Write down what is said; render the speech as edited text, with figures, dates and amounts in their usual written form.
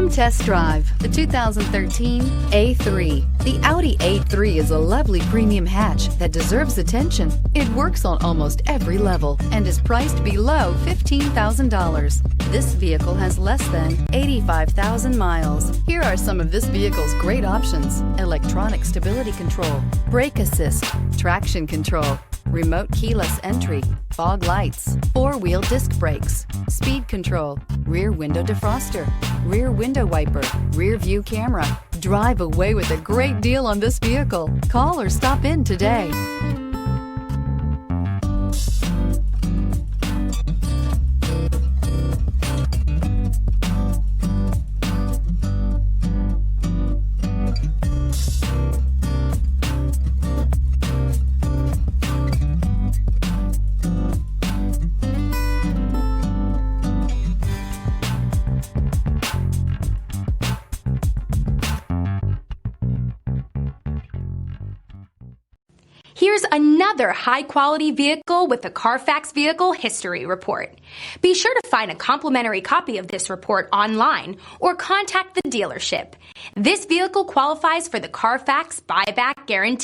Come test drive the 2013 A3. The Audi A3 is a lovely premium hatch that deserves attention. It works on almost every level and is priced below $15,000. This vehicle has less than 85,000 miles. Here are some of this vehicle's great options: electronic stability control, brake assist, traction control, remote keyless entry, fog lights, four-wheel disc brakes, speed control, rear window defroster, rear window wiper, rear view camera. Drive away with a great deal on this vehicle. Call or stop in today. Here's another high-quality vehicle with a Carfax Vehicle History Report. Be sure to find a complimentary copy of this report online or contact the dealership. This vehicle qualifies for the Carfax Buyback Guarantee.